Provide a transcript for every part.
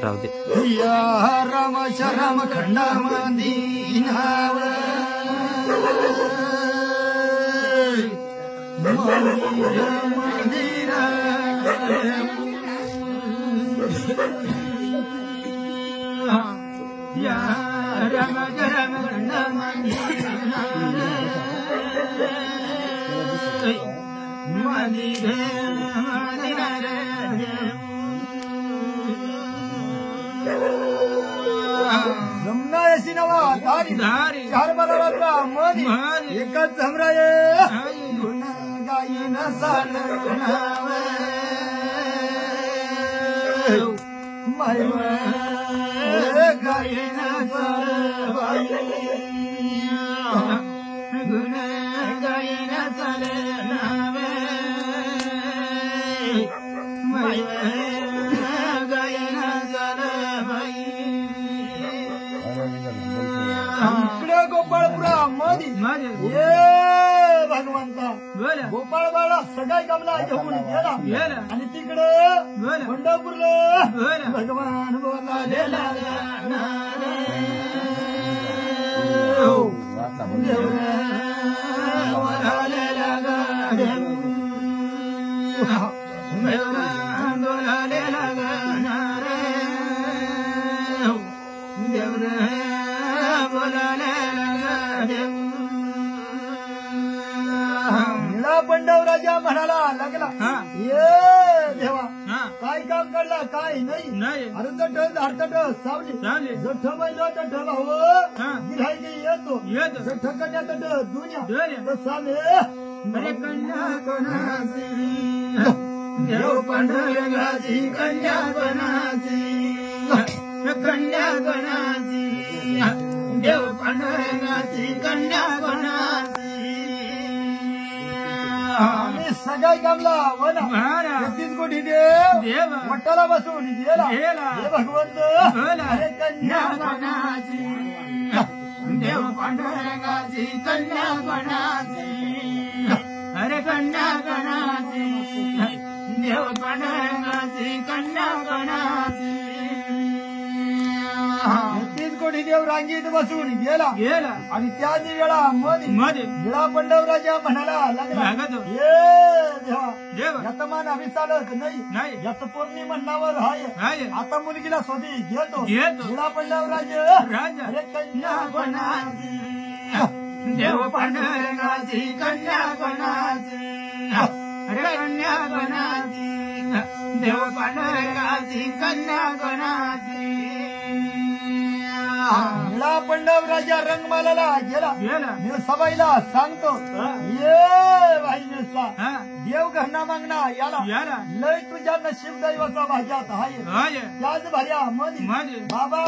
राहू दे. या राम शरम खंडा मंदिराव या राम शरम खंडा जमना अशी नवा दारी चार बरोबर मधी एकच जमराये गुन्हा गायन सालनाव माय गायन सालबाई गुन्हा गायन सालनाव माय गायन सालबाई इकडे गोपाळपुरा मधी ये भगवंता गोपाळ बाळा सगळ्या कमला घेऊन गेला आणि तिकडे पंढरपूरला भगवान बोलालेला पंडवराजा म्हणाला लागला ये देवा काय काम करला काय नाही अरे जठ सावली जठ बैल तठ भाऊ गिरायचे येतो जठ कन्या तठ दुनिया सामे अरे कन्या कोणाची देव पंढरगाची कन्या कोणाची कन्या कोणाची देव पंढरगाची कन्या कोणाची सगळ्या कामला वना 36 कोटी देव वट्टाला बसून गेला हे भगवंत अरे कन्या कोणाची देव पांडुरंगाची कन्या कोणाची अरे कन्या कोणाची देव पांडुरंगाची कन्या कोणाची 36 कोटी देव रांगीत बसून गेला आणि त्याच वेळा मध्ये गिळा पंडवराजा म्हणाला लागला ये देवा यतमान अभिसालत नाही यत पौर्णिमा नावर हाय आता मुलगीला स्वधी घेतो गिळा पंडवराजा अरे कन्या कोणाची देव पांडुरंगाची कन्या कोणाची अरे कन्या कोणाची देव पांडुरंगाची कन्या कोणाची गिळा पंडवराजा रंगमालाला गेला सबाईला सांगतो ये भाई मिळसा देव घरना मागणा याला लय तुझ्या नशीब दैवाचा भाग्यात आहे त्याच भार्या मध्ये बाबा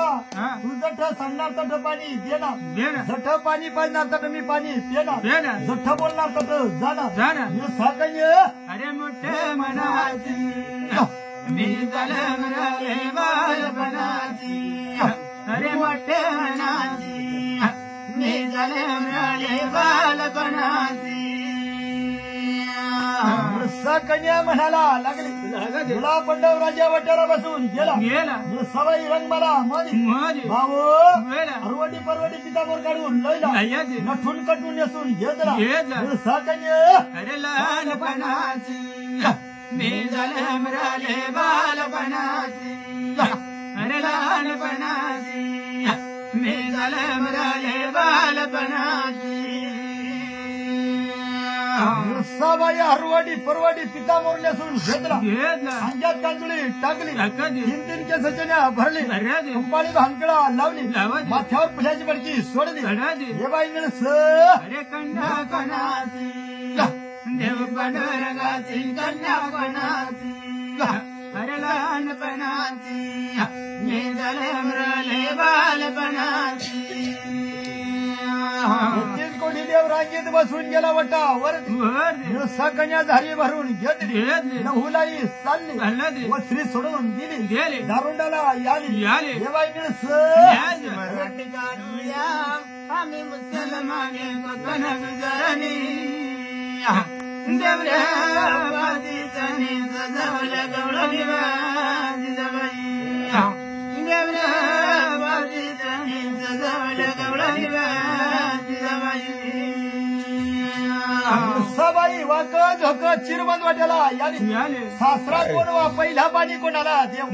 तू जठ सांगणार तठ पाणी देणार जठ पाणी पाजणार तठ मी पाणी पेणार जठ बोलणार तठ जाणार अरे मोठे मनाची मी जलम रे बालपणाची अरे मोठे मनाची मी जलम रे बालपणाची कन्या म्हणाला लागली गिळा पंडवराजा वट्याला बसून गेला सवाई रंगमाला मध्ये भाऊ अरवटी परवटी पितांबर काढून लयला नठून कटून नेसून घेतला कन्या अरे लहानपणाची मी जलम रे बालपणाची अरे लहानपणाची मी जलम रे बालपणाची सबाई हरवाडी परवाडी पिता मोरल्यासून घेतला अंगात कांजुळी टाकली 3 केसचण्या भरली कंपाळी भांगडा लावली माथ्यावर फुल्याची बडकी सोडली हे बाई मिळस अरे कन्या कोणाची देव पंढरगाची कन्या कोणाची अरे लहानपणाची मी जलम रे बालपणाची 36 कोटी देव रांगेत बसून गेला वटावर कन्या झारी भरून घेतली नहुलाई चालली व श्री सोडून दिली दारुंडाला याली देवाई मिळस आम्ही मुसलमाने कनक जरणी देवल्या बाजीचणी सजवल्या गवळणी बाजी जबाई सबाई वाक झोक चिरबंद वाट्याला याने सासरा कोण वा पहिला पाणी कोणाला देव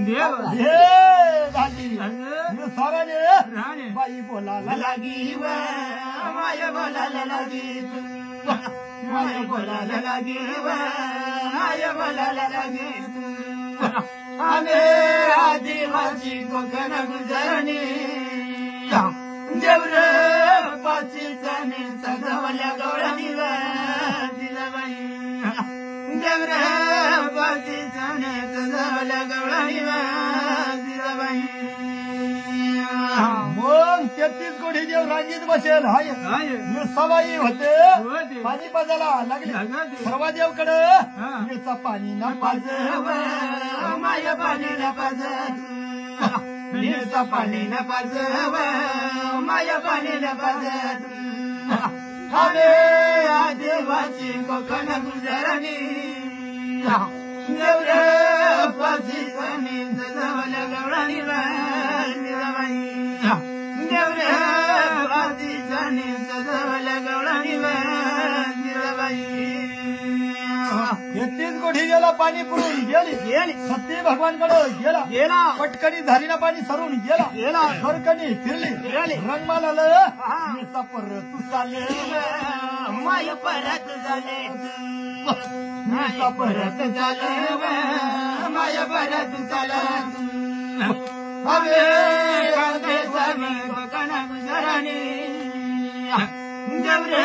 झाली साराने बाई बोलायला लागी माय बोलायला लागी माय बोलायला लागी माय बोलायला लागी आम्ही आदिवासी कोकण गुजरणी देवर पाशी जाणे सजवल्या गवळणी जिजाबाई देवर पाशी जाणे सजवल्या गवळणी जिजाबाई मग 33 कोटी देव रांगीत बसेल हाय सबाई होते पाणी पाजायला लागले सर्व देवकडे मिरचा पाणी ना पाजव माय पाणी ना पाजव मिरचा पाणी न पाजव माया पाणी न पाजव अरे आदिवासी कोकण गुजरणी देवरे पाशी पाणी सजवल्या गवळणी जिजाबाई देवरे पाशी पाणी सजवल्या गवळणी जिजाबाई 33 कोटी गेला पाणी पुरून गेली सत्य भगवानकडे गेला पटकनी धारीना पाणी सरून गेला खरकनी फिरली रंगमाला पर तू चाले माय परत झाले माय परत झाले माय परत झाले हवे कोकण गुजरणी देवरे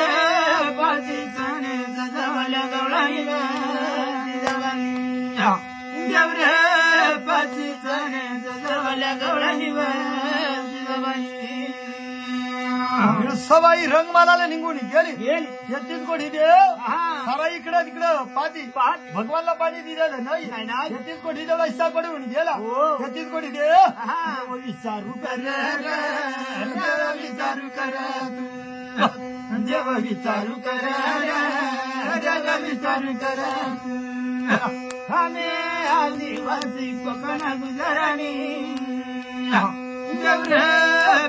पाशी जाणे सजवल्या गवळणी देवरे पाशी जाणे सजवल्या गवळणी सबाई रंगमाला निघून गेली 33 कोटी देव सारा इकडं तिकडं पाती भगवानला पाणी दिलेलं नाही 33 कोटी देव हिस्सा पडून गेला 33 कोटी देव विचारू कर विचारू कर देव विचारू कर जग विचारू कर आम्ही आदिवासी कोकण गुजरणी देवरे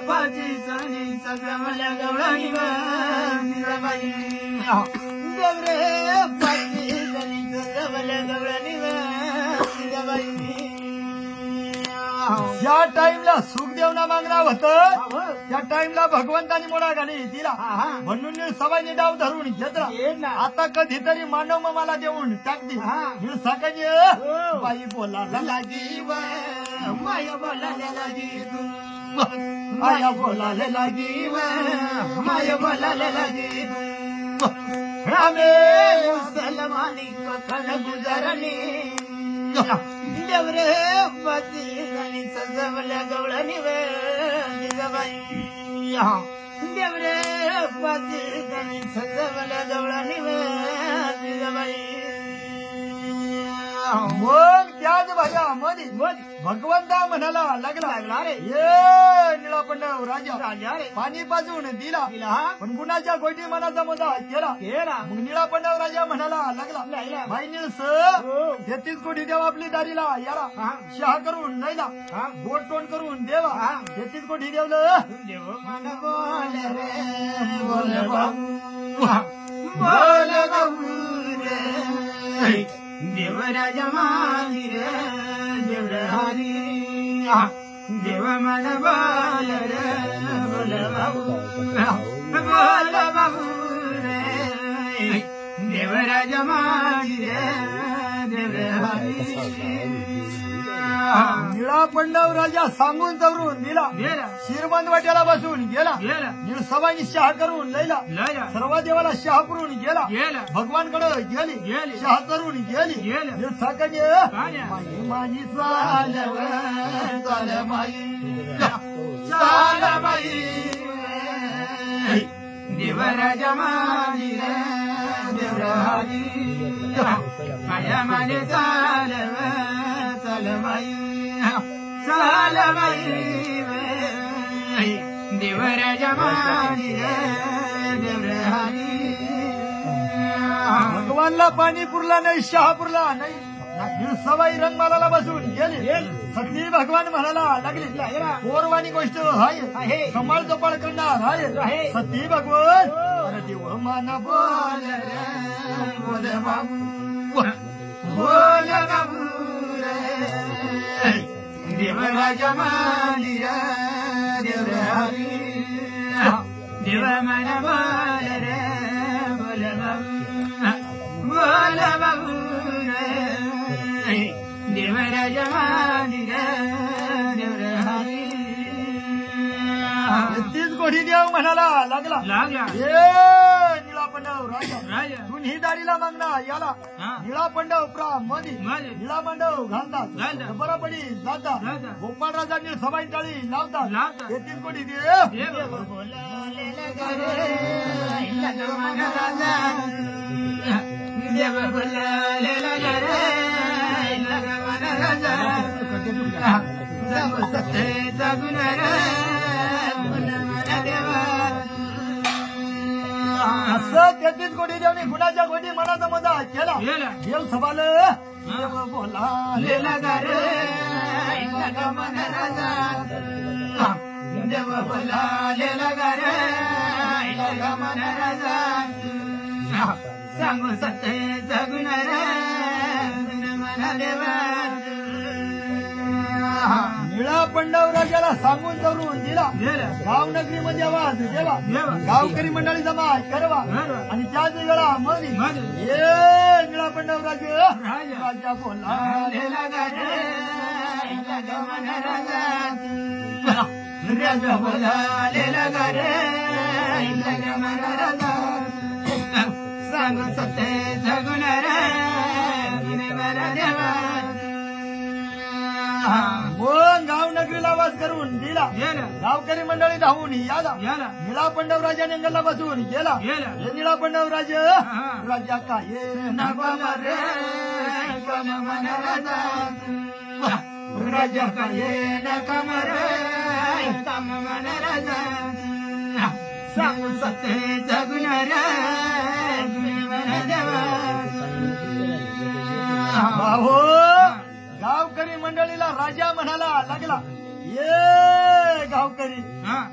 पाशी जाणे सजवल्या गवळणी जिजाबाई देवरे पाशी जाणे सजवल्या गवळणी जिजाबाई ज्या टाइमला सुखदेवना मागणार होतं त्या टाइमला भगवंतानी मोडा घाली दिला म्हणून सबाईने डाव धरून घेतला आता कधीतरी मानव मला देऊन टाकते सकाळी बाई बोलायला लागी माय बोलायला लागी माया बोलायला लागी माय बोलायला लागी आम्ही मुसलमानी कोकण गुजरणी देवरे पाशी जाणे सजवल्या गवळणी जिजाबाई देवरे पाशी जाणे सजवल्या गवळणी जिजाबाई मग त्याच भाज्या मध्ये भगवंता म्हणाला लागला रे ये निळापंडव राजा रे पाणी पाजून दिला पण गुणाच्या गोटी मनाचा मजा केला मग निळापंडव राजा म्हणाला लागला भाई निळस 33 कोटी देव आपली दारीला याला शहा करून नाहीला गोड तोंड करून देवा 33 कोटी देवलं देव मन बोल रे बोल बाबू रे देवराजा माही रे देवरानी देव मन बोल रे बोल बाबू रे देवराजा माही रे देवरानी निळापंडव राजा सांगून चवरून दिला शिरबंद वाट्याला बसून गेला निळसबाईनी शहा करून लैला सर्व देवाला शहा करून गेला भगवानकडे गेली शहा करून गेली निळसाकडे माझी सालबाई देवराजा माझी देवराजी माझ्या माने चालबाई देवराजा माझी देवराजी भगवानला पाणी पुरला नाही शहा पुरला नाही सबाई रंगमाला बसून गेले सती भगवान म्हणाला लागली पोरवानी गोष्ट आहे समाज जपाळ करणार आहे सती भगवान देव मान बोल बोल बाबू बोल बाबू रे देवराजा माली रे देव हरी देव मन बोल रे बोल बाबू रे देवराजा माली रे देव हरी तीच गोडी देव म्हणाला लागला लागला निळा पंडव राजा तू ही दाढीला मागणा याला निळा पंडव प्रा मधी निळा मंडव घालतात बरोबरी जातात गोपाळ राजा निळ सबाई टाळी लावतात तीच गोडी देव असं 33 कोटी देवनी गुणाच्या गोडी मनाचा मजा केला देव सभाल देव बोला लेला रे देव बोला लेला रे सांगू सत्य जगुन रे मन देवा निळा पंडव राजाला सांगून करून दिला गाव नगरी मध्ये आवाज देवा गावकरी मंडळी जमा करवा आणि त्याच वेळा मध्ये निळा पंडव राजा बोला राजा बोला सांग सत्य जगुन रे गाव नगरीला वास करून दिला गावकरी मंडळी धावून याला निळा पंडव राजा नेंगलला बसून गेला हे निळा पंडव राजा काय राजा काय सांगू सत्य जगुन भाऊ गावकरी मंडळीला राजा म्हणाला लागला ये गावकरी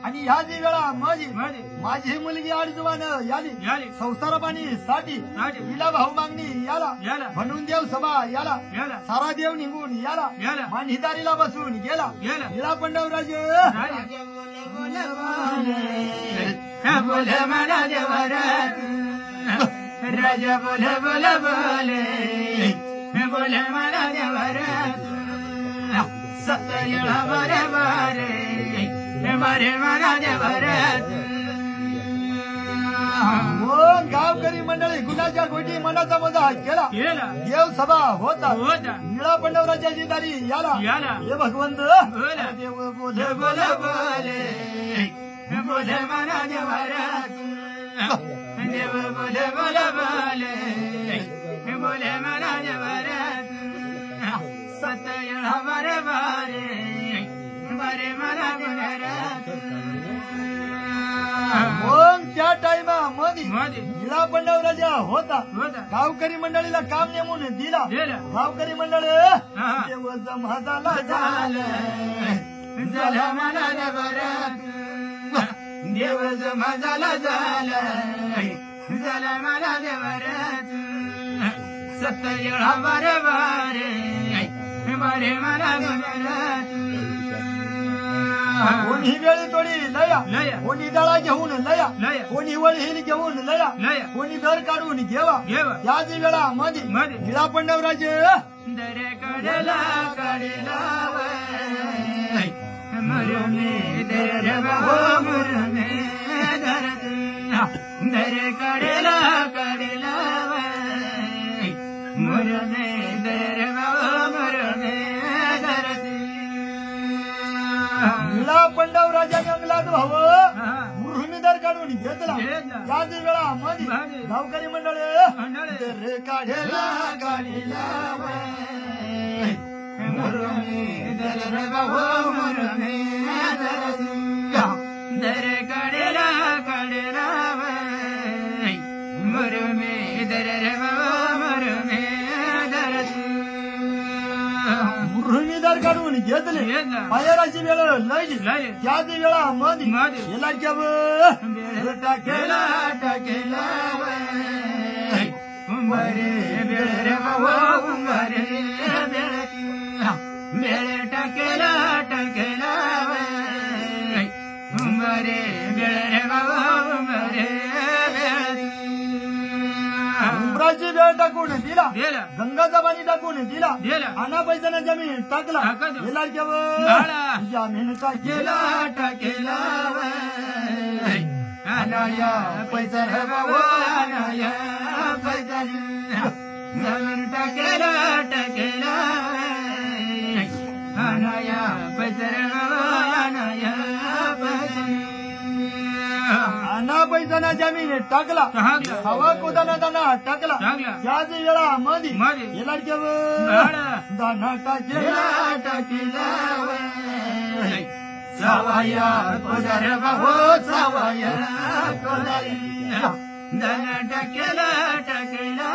आणि ह्या जी वेळा माझी मुलगी आडजवान याली संसारपाणीसाठी तिला भाऊ मागणी याला म्हणून देव सभा याला सारा देव निघून याला मानिदारीला बसून गेला निळा पंडव राजा बोल मला राजा बोल बोल बोले बोले मला सत्य बरे बरे मला गावकरी मंडळी गुणाच्या गोटी मनाचा मजा केला देव सभा होता निळा पंडव राजाची दारी याला हे भगवंत देव बोले बोले बोले बोले मला देव बोले बोले बोले बोले मला सत्य बरे बरे बरे मला मग त्या टाइमा मध्ये निळा पंडव राजा होता गावकरी मंडळीला काम नेमून दिला गावकरी मंडळी देव जमा झाला मला देव जमा झाला मला सत्य बरे बरे बरे मला कोणी वेळी तोडी लया कोणी दळा घेऊन लया कोणी वळील घेऊन लया कोणी दर काढून घेवा त्याच वेळा मध्ये निळा पंडव राजे दरे काढला काढला मरणे दरे मरणे दरे काढला काढला मरणे दरे मरणे निळा पंडव राजा जंगलात भाव मुरुनी दर काढून घेतला त्याच वेळा मध्ये गावकरी मंडळ दर काढेला गाडीला मुरुनी दर भाव मुरुनी दर काढेला काढेला मुरुनी दर भाव मुरुनी मुरुनी दर काढून घेतले बाहेराची वेळ लय त्याच वेळा मध्ये टाकेला टाकेला उंबरे बेळ रे बाबा उंबरे बेळ बेळ टाकेला टाकेला उंबरे बेळ रे बाबा उंबरे उंबराची वेळ टाकून दिला दिला गंगाचा पाणी टाकून दिला दिला आणा पैसा जमीन टाकला गेला जमीन टाकेला टाकेला अनाया पैसा रे बाबा अनाया पैसा जमीन टाकेला टाकेला अनाया पैसा रे बाबा अनाया पैसा आणा पैसा जमीन टाकला हवा कोदाना दाना टाकला त्याच वेळा मधी गेला दाना टाकेला टाकेला सावया कोदार बाबो सावया कोदारिया दाना टाकेला टाकेला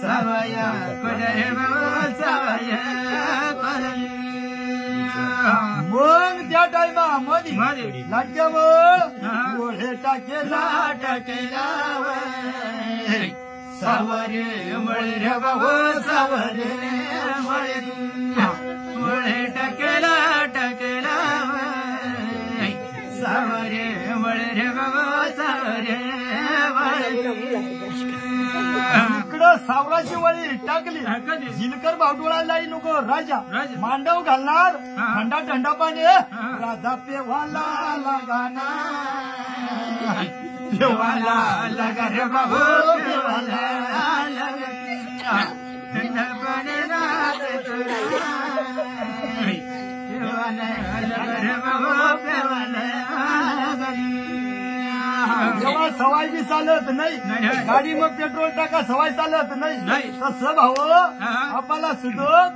सावया कोदार बाबो सावया कोदारिया मग त्या टायमा मधी लाटक्यावर गोळे टाकेला टाकेला सावरे मळे रे बाबो सावरे मळे टाकेला टाकेला सावरे मळे रे बाबा सावरे इकडं सावराची वळी टाकली जिलकर बावडोळाला नको राजा मांडव घालणार थंडा थंडा पाणी राजा पेवाला लगाना पेवाला लगा रे बाबू पेवाला लगा थंडा पाणी पेवाला लगा रे बाबू पेवाला जेव्हा सवाई बी चालत नाही गाडी मग पेट्रोल टाका सवाई चालत नाही तसं भाऊ आपल्याला सुद्धा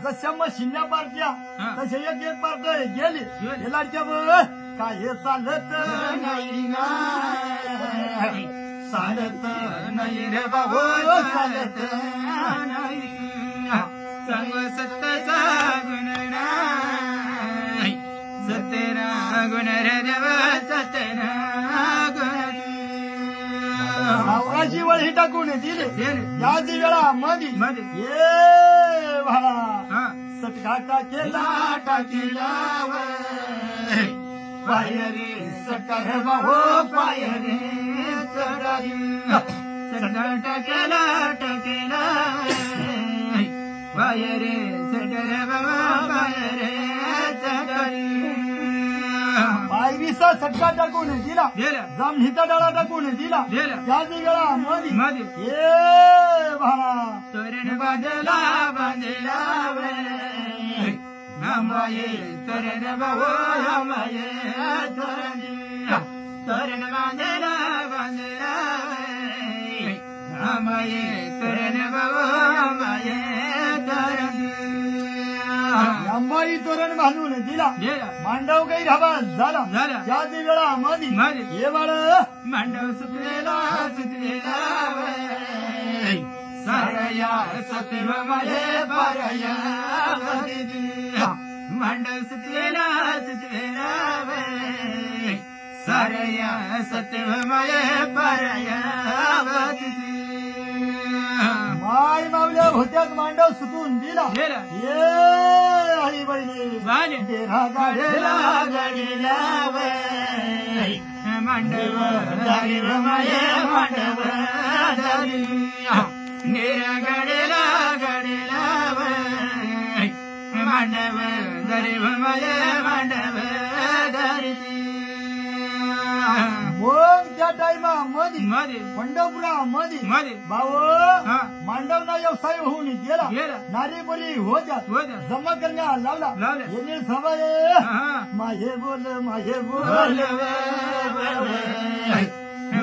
जशा मग शिन्या पार्ट्या तसे एक एक पार्ट गेली लाडक्या काय चालत नाही चालत नाही रे बाबू चालत नाही संग सत्याचा गुण नाही सत्यना गुण रे देव सत्यना सावराची वळी टाकून दिली याच वेळा मधी ये भाडा सटका टाकेला टाकेला पाय रे सटका रे बाबो पाय रे सटका टाकेला टाकेला पाय रे सटका रे बाबा पाय रे पाय विसा सटका टाकून दिला जमिनीचा डाळा टाकून दिला त्याच वेळा मधी ये भाडा तोरण बांधला बांधला हमाये तोरण बाबो हमाये तोरण बांधला बांधला हमाये तोरण बाबो हमाये तोरण अंबाई तोरण बांधून दिला मांडव काही राबा झाला त्याच वेळा मधी ये बाळ मांडव सुटलेला सुटलेला सारया सत्व माये पारया मांडव सुटलेला सुटलेला सारया सत्व माये पारया माय मावल्या होत्यात मांडव सुटून दिला ये आई बहिणी डेरा गाडीला गाडीला मांडव दारी माये मांडव दारी डेरा गाडीला गाडीला मांडव दारी माये मांडव दारी मग त्या टायमा मधी पंढरपुरा मधी भाऊ मांडव ना व्यवसाय होऊन गेला नारी बोली होत्या जमा करण्या लावला येणे सवय माझे बोल माझे बोल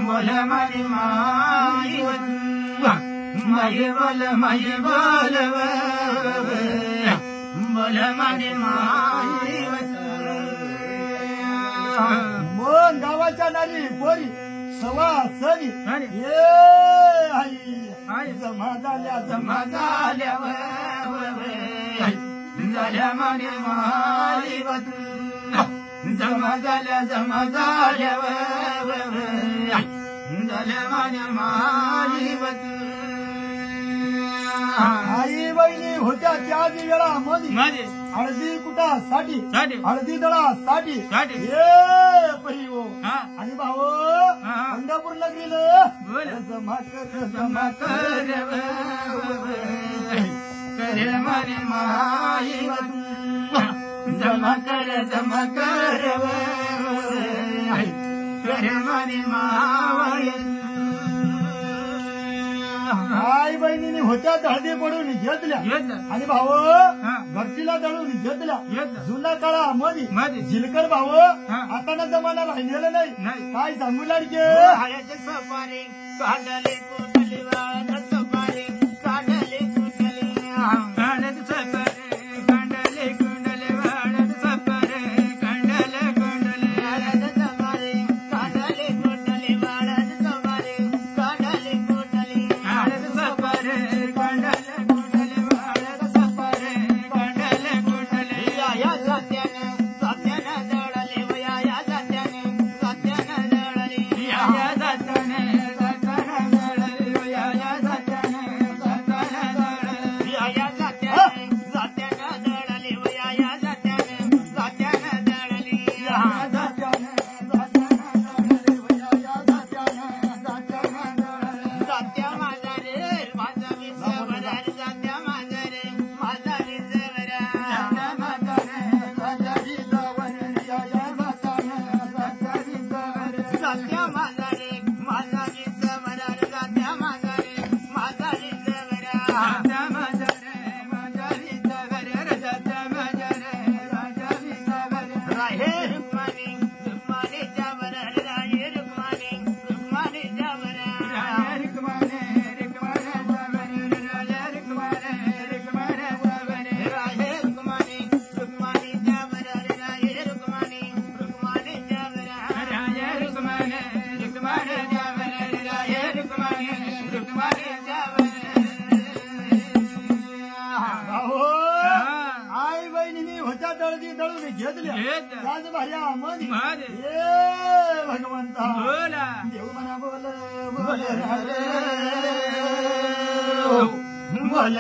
बोल माझी माई माझे बोल माझे बोल बोल माझी माई मग गावाच्या नारी पोरी सवा सरी ये आई जमा झाल्या झाल्या माझे माई जमा झाल्या आई बहिणी होत्या त्या वेळामध्ये हळदी कुटासाठी हळदी दळासाठी ये परी हो आणि भाऊ पंढरपूरला गेलं जमा कर जमा कर जमा कर जमा कर आई बहिणीने होत्या हळदी पडून घेतल्या आणि भाऊ घरतीला दळून घेतल्या जुना काळामध्ये झिलकर भाऊ आता ना जमाना राहिलेला नाही काय सांगू लाडके सपारे काढले कुठले वाळ सपारे काढले कुठले काढत सपारे काढले कुंडले वाळत सपारे काढले कुंडले वाळत सपारे काढले कुंडले वाळत सपारे काढले कुंडले वाळत सपारे काढले कुंडले वाळत सपारे काढले कुंडले या सत्याने सत्याने दळले वया या सत्याने सत्याने दळले या सत्याने भगवंता देव म्हणा बोल बोल बोल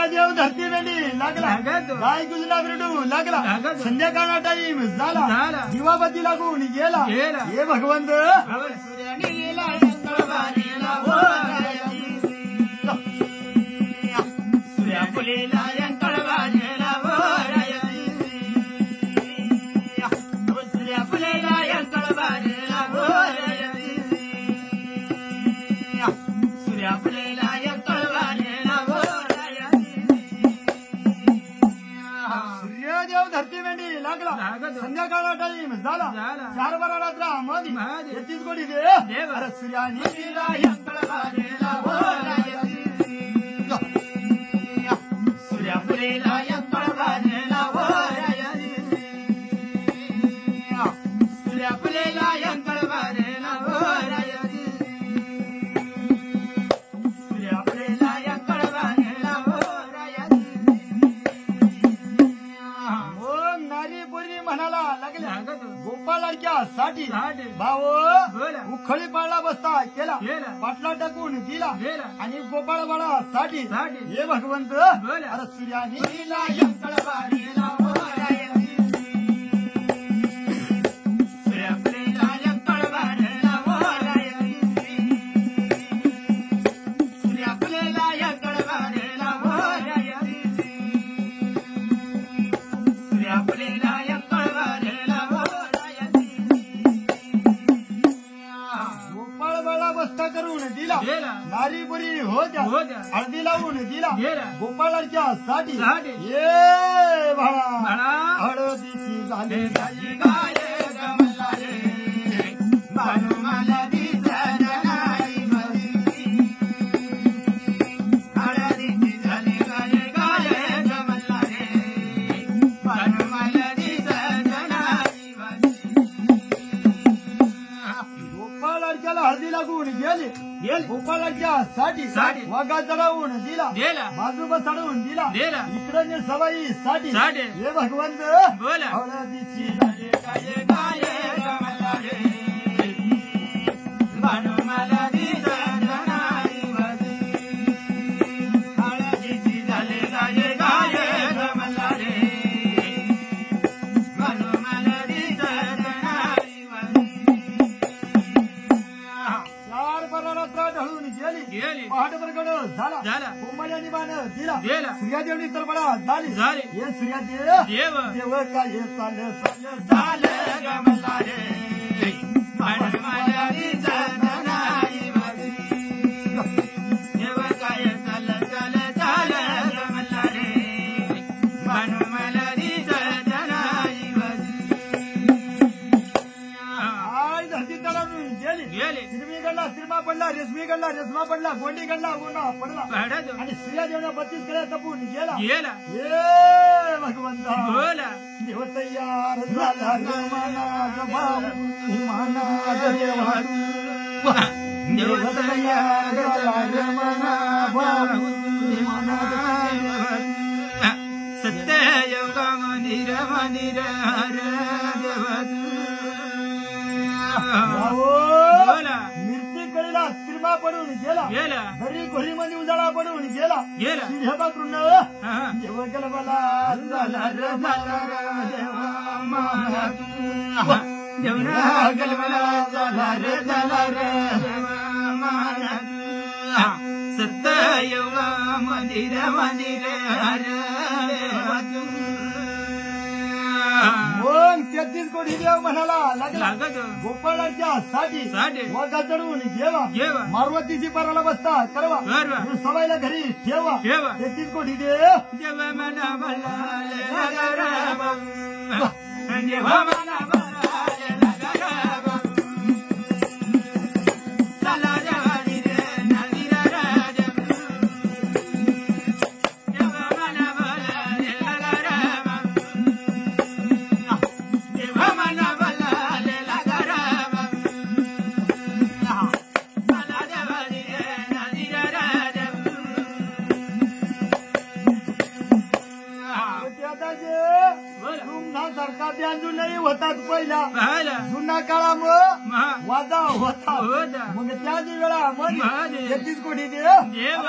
देव धरती वेळी लागला गाय गुजला बिरडू लागला संध्याकाळ टाईम झाला दिवाबत्ती लागून गेला हे भगवंत संध्याकाळ टाईम झाला 4-12 रात्रा मध्ये 33 कोटी देव सूर्यानी सूर्या फुलेला सूर्या फुलेला साठी भाऊ उखळी पाळला बसता केला पाटला टाकून दिला आणि गोपाळ बाळासाठी हे भगवंत अरे सूर्यानी नारी बुरी होत्या हळदी लावून दिला गोपाळाच्या साठी ये भाळा हळदीची झाले हळदी लागून गेली गेले गोपाळाच्या साठी वाघा चढवून दिला बाजूबा चढवून दिला इकडे सवाई साठी हे भगवंत हळदीची झाले काय गाय गमलारे भानुमलारी जनाई वदी हळदीची झाले काय गाय गमलारे भानुमलारी जनाई वदी चार पररात्र ढळून गेली पहाटभरगड झाला कोंबड्याने बाण दिला सूर्यादेवनी तरबळा झाली हे सूर्यादेव देव काय चाल चाल गमलारे भानुमलारी जनाई वदी देव काय चाल चाल चाल गमलारे भानुमलारी जनाई वदी आज धरती तळावून गेली सिरमीगडला सिरमा पडला रेशमा पडला गोंडीगडला गोंडा पडला आणि सूर्यादेवना 32 कड्या तपून गेला ये भगवंता देव तयार झाला मनाज भाऊ मनाज देव तयार झाला मना भाऊ मनाज सत्य योग मंदिर मंदिर हर मिरतीकडीला तिरमा पडून गेला घरी घोरीमध्ये उजाळा पडून गेला सिंहपाकडून देव गेला मला झाला देवना गलबला झाला रे सत्य योग मंदिर मंदिर हर मग 33 कोटी देव म्हणाला लागला गोपाळाच्या साठी वाघा चढवून गेला मारुतीची पराला बसता करवा सवायला घरी ठेवा 33 कोटी देव सारखा ब्यांजू नाही होतात पहिला जुना काळामुळे वाजा होता मग त्याच वेळा मग 33 कोटी देव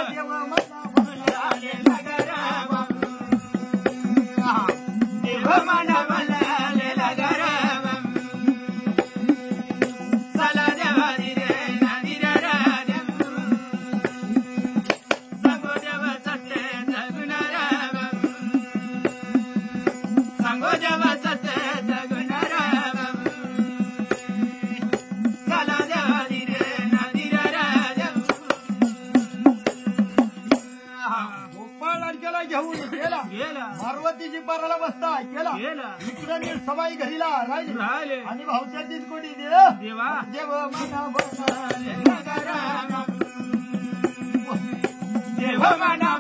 पार्वतीची पाराला बसता केला इकडे सबाई घरीला राहिले आणि भाऊच्याचीच कोटी देवा देव मना देव मना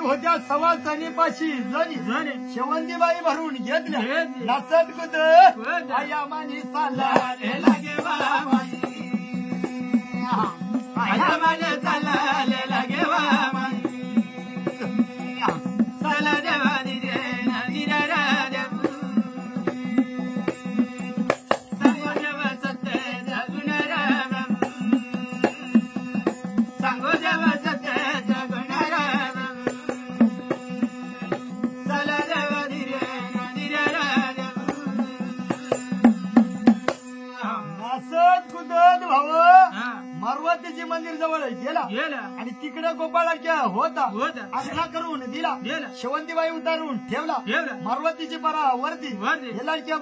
होत्या सवासानीपाशी जणी शेवंतीबाई भरून घेतल्या नाचत कुद आया मानी साला लागे बाबाई आया माने साला लागे बाबाई साला देवानी रे नदी रा सांगो देव सत्य जगुन राम सांगो देव सत्य जगुन राम मारुतीची मंदिर जवळ गेला आणि तिकडे गोपाळाच्या होता आसना करून दिला शेवंतीबाई उतारून ठेवला मारुतीची परा वरती लाडक्या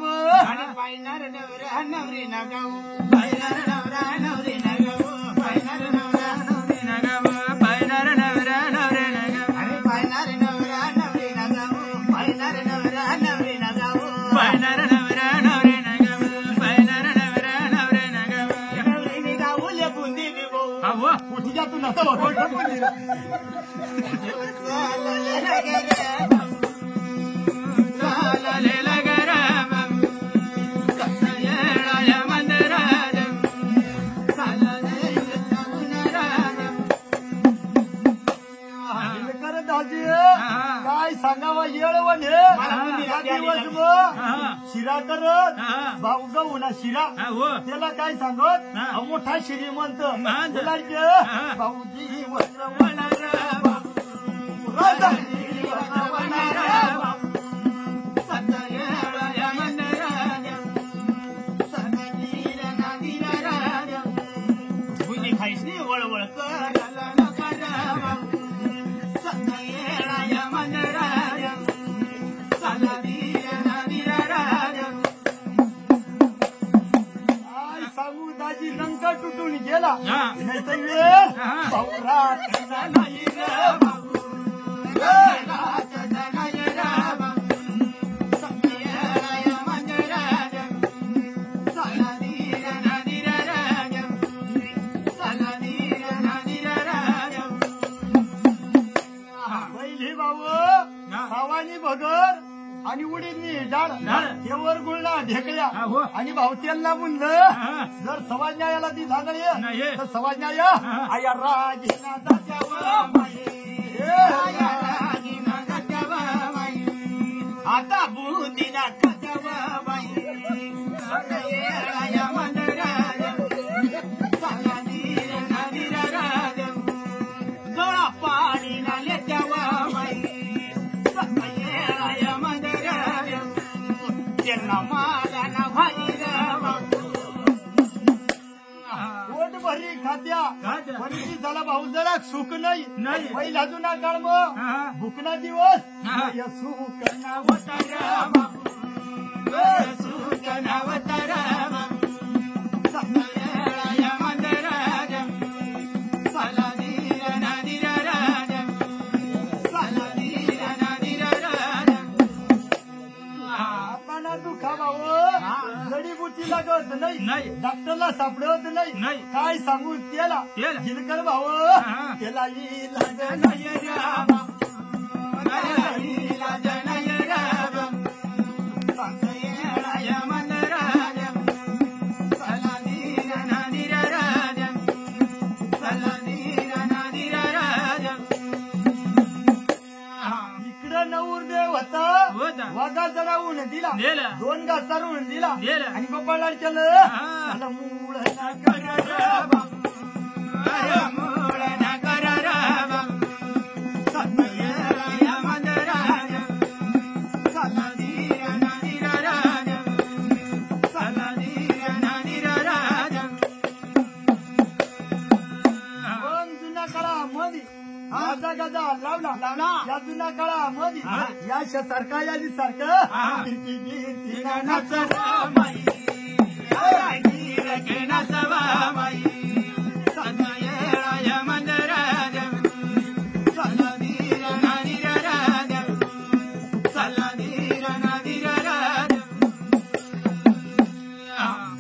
पायनार नवरा नवरी नगाऊ पायनार नवरा नवरी नगाऊ पायनार नवरा नवरी नगाऊ पायनार नवरा नवरी नगाऊ अरे पायनार गुडघ्यातून असं काय सांगावा येळवण दिवस शिरा करत भाऊ जाऊ ना शिरा त्याला काय सांगत मोठा श्रीमंत भाऊजी वळवळ सांगू दाजी लंका तुटून गेला नाही तर पहिली भाऊ सावानी भगर आणि उडीदनी डाळ तेवर गुळला ढेकळ्या आणि भाऊ त्यांना म्हणलं जर समाज न्यायाला ती झागळ तर समाज न्याय आया राजीना आता बुद्धीना जोळा पाणी नाले त्यांना मागाना भाई पोट भरी खात्या परिस्थिती झाला भाऊ जरा सुख नाही पहिला जुना काळ मग भुकना दिवस सुख जडीबुटी लागत नाही डॉक्टरला सापडत नाही काय सांगू त्याला जिलकर भाऊ त्याला इलाज इकडं नवरदेव होता वागा चढावून दिला 2 गास चढवून दिला आणि गोपाळला केलं मूळ जुन्या काळामध्ये माझा गजा लावला या जुन्या काळामध्ये या सारखा यादी सारखं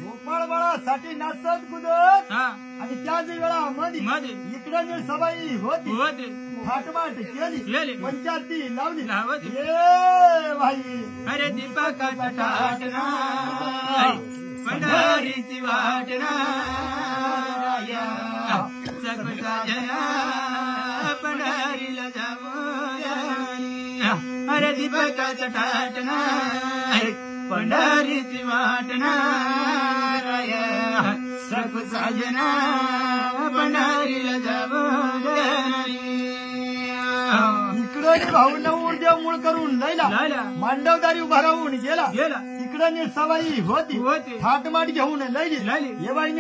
गोपाळबाळासाठी नाचत कुदत आणि त्याच वेळामध्ये इकडे सबाई होती थाटमाट केली पंचायती लावली भाई अरे दीपकाचा टाकना पंढरीची वाटना सगळा जना पंढरीला जाऊ अरे दीपकाचा टाकना पंढरीची वाटना सगळा जना पंढरीला जाऊ इकडे भाऊ नवरदेव मूळ करून लयला मांडवदारी उभा राहून गेला इकडे सवाई होती थाटमाट घेऊन लयली हे बाई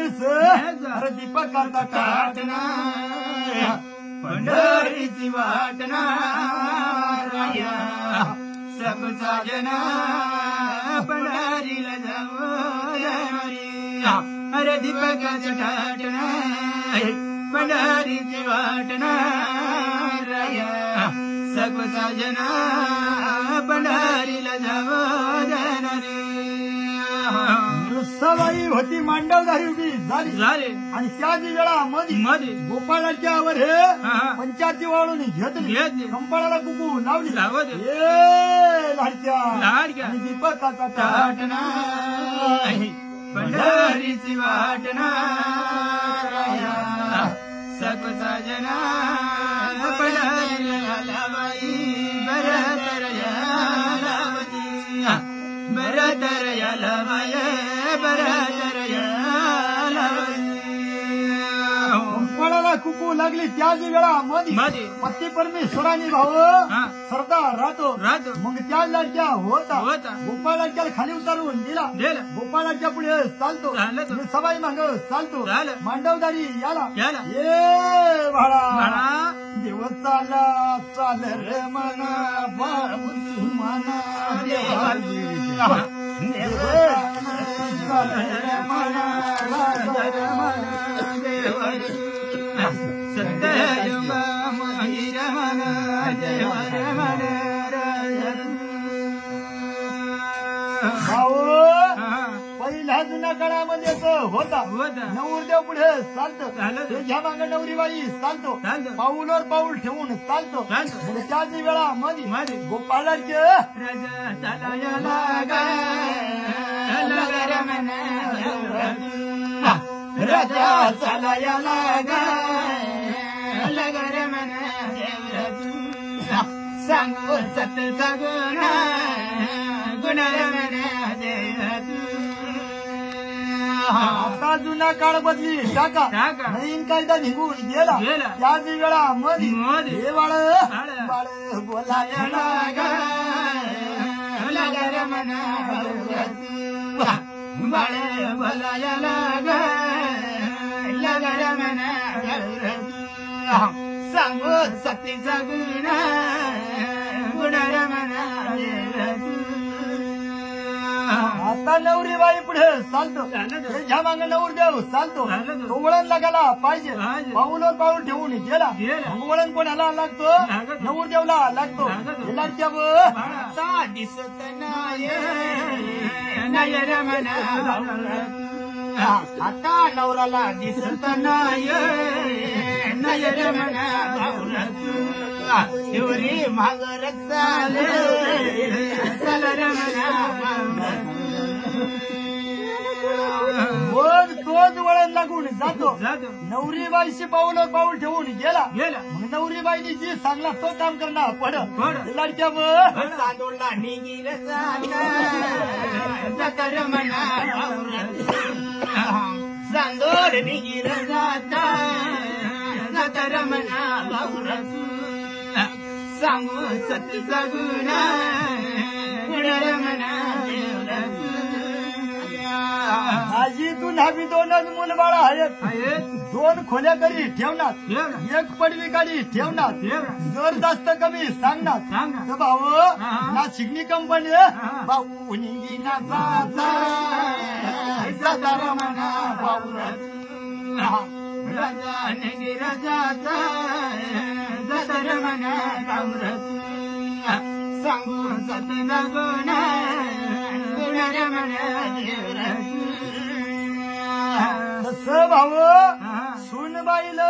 अरे दीपकाचा टाटना पंढरीची वाटना सबचा जना पंढरीला जाऊ अरे दीपकाचा टाटना पंढरीची वाटना सबचा जना पंढरीला जाऊ सवाई होती मांडवदारी उभी झाली झाले आणि त्याच वेळा मध्ये गोपाळाच्या वर हे पंचायती वाळून घेतली कंपाळाला कुकू लावली लाडक्या दीपकाचा टाटणा पंढरीची वाटणा सकचा जना पंढरीला बाई बरदरयाला बाई कंपाळाला कुकू लागली त्याच वेळा मध्ये पती परमेश्वराने भाऊ सरदार राहतो मग त्या लाडक्या होता गोपाळाच्या खाली उतरवून दिला गोपाळाच्या पुढे चालतो सबाई माग चालतो मांडवदारी याला ये भाडा देव चाला चाल रे मना मना पहिल्या जुन्या काळामध्ये होता नवरदेव पुढे चालतो ह्या मागे नवरीबाई चालतो पाऊलवर पाऊल ठेवून चालतो त्याच वेळा मध्ये गोपाळाचे राजा चालाया सांगू सतचा गुणा आता जुना काळ बदली टाका नवीन कायदा निघून गेला त्याच वेळा मध्ये बाळ बाळ बोलाया बाळ बोलाया सांगू सतीचा गुणा आता नवरीबाई पुढे चालतो ह्या मागे नवरदेव चालतो तो वळण लागायला पाहिजे पाऊलवर पाऊल ठेवून गेला मग वळण कोणाला लागतो नवरदेवला लागतो दिसत आता नवराला दिसत नयर मना मागर चाले तोच वळण लागून जातो नवरीबाईशी पाऊलवर पाऊल ठेवून गेला मग नवरीबाईनी जी सांगला तो काम करणार पड लाडक्या चांदोडला निघील जातर म्हणा चांदोड निघील जाता जातर म्हणा सांगू सतीचा गुणा म्हणा आजी तू न्हावी दोनच मुलबाळ आहेत दोन खोल्या करी ठेवणार एक पडवी गाडी ठेवणार जर जास्त कमी सांगणार तर भाऊ ना शिकणी कंपनी भाऊ निघीना सांगू सतना गुणा तस भाऊ सुनबाईला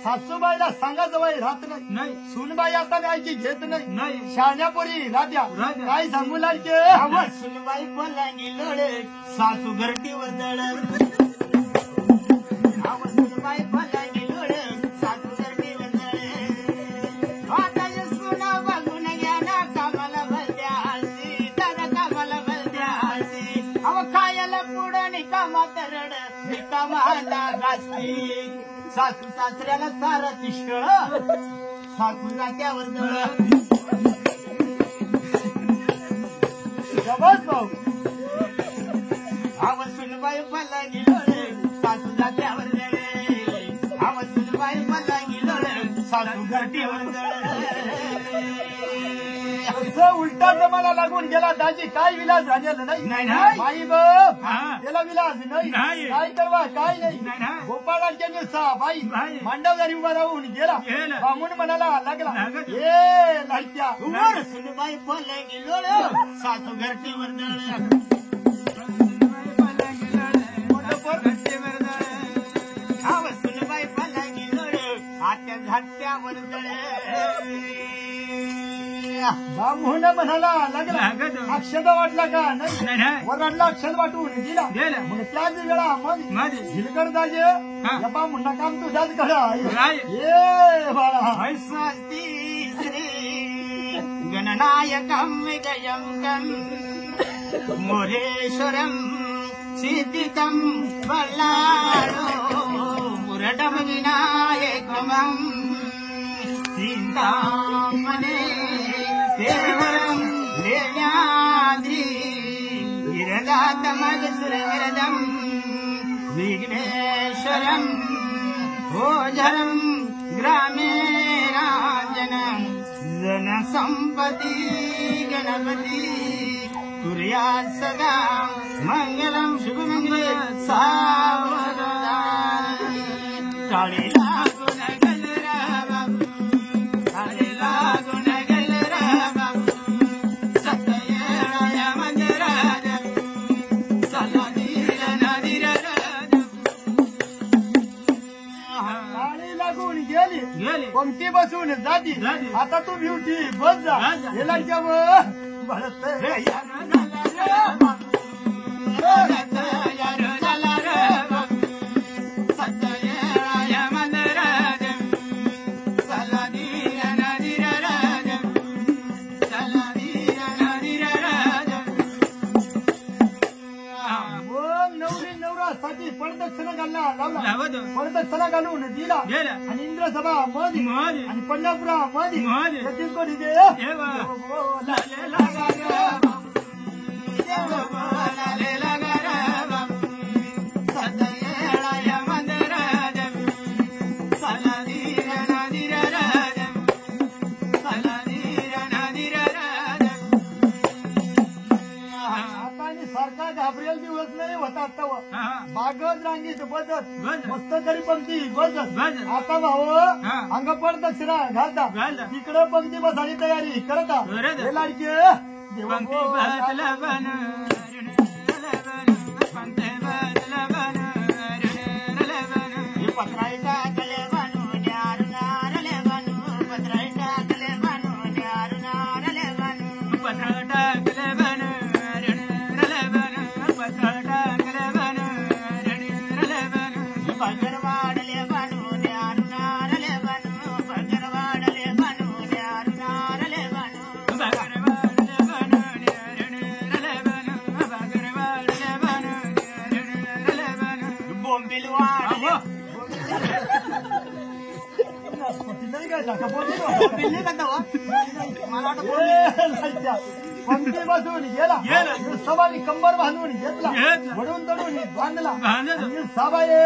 सासूबाईला सांगायचं बाई राहत नाही सुनबाई आता ऐकी घेत नाही शाण्यापोरी राजा काय सांगू लागते सुनबाई पलांगी लोळे सासू घरटीवर दळ सुनबाई पलांगी लोळे सासू घरटीवर दळ आता सुना बघून घ्या ना कामाला भरद्या दादा कामाला भरद्या अव खायला पुढं निकामात रड निकामाला घासली सासू सासऱ्याला सारा तिष्कळ सासू जात्यावर दळ भाऊ आव सुनबाई मला गिलोळे सासू जात्यावर दळे आव सुनबाई मला गिलोळे सासू घरटीवर दळे उलटा जमाना लागून गेला दाजी काय विलास झालेला नाही बाई बाप त्याला विलास नाही काय करवा काय नाही गोपाळाच्या बाई मांडवदारी उभा राहून गेला बामून म्हणाला लागला ए लाडक्या वर सुनबाई पल गिलोळ सासू घरटीवर दळ बामून म्हणाला लागला अक्षद वाटला का नाही वरडला अक्षद वाटून दिला मग त्याच वेळा मध्ये झिलकर दाजे या बामूंना काम तुझ्याच करा ये बाळा गणनायकं विजयं मोरेश्वरं सिद्धितं बल्लारो मुरडं विनायकं सीतामणे देवरं लेण्याद्रि गिरजातमगसुरवरदं विघ्नेश्वरं भोजरं ग्रामे राजनं जनसंपत्ति गणपति तुर्या सदा मंगलम शुभमंगल सावधान काळे लागून गल बाबू काळे लागून गल बाबू सतयळया मंदिरात चला धीर नदीर काळी लागून गेली पंक्ती बसून जाती आता तू ब्युटी बस जा हेलाच्या भरत पडदक्षिणा घालला पडदक्षिणा घालून दिला आणि इंद्रसभा मध्ये आणि पंढरपुरा मध्ये सारखा घाबरेल दिवस नाही होता बागत रांगीत बसत मस्त तरी पंक्ती बसत आता भाऊ अंग पडदक्षिणा घालता तिकडं पंक्ती बसायची तयारी करता हे लाडके पत्राईचा कले बनू न्यारुनारले बनू पत्राईचा कले बनू न्यारुनारले बनू पत्राईचा कले बनू पगरवाडले बनू न्यारुनारले बनू पगरवाडले बनू न्यारुनारले बनू पगरवाडले बनू न्यारुनारले बनू पगरवाडले बनू न्यारुनारले बनू बोंबिलवाडले पंक्ती बसून गेला सभानी कंबर बांधून घेतला वडून तडून बांधला सभा ये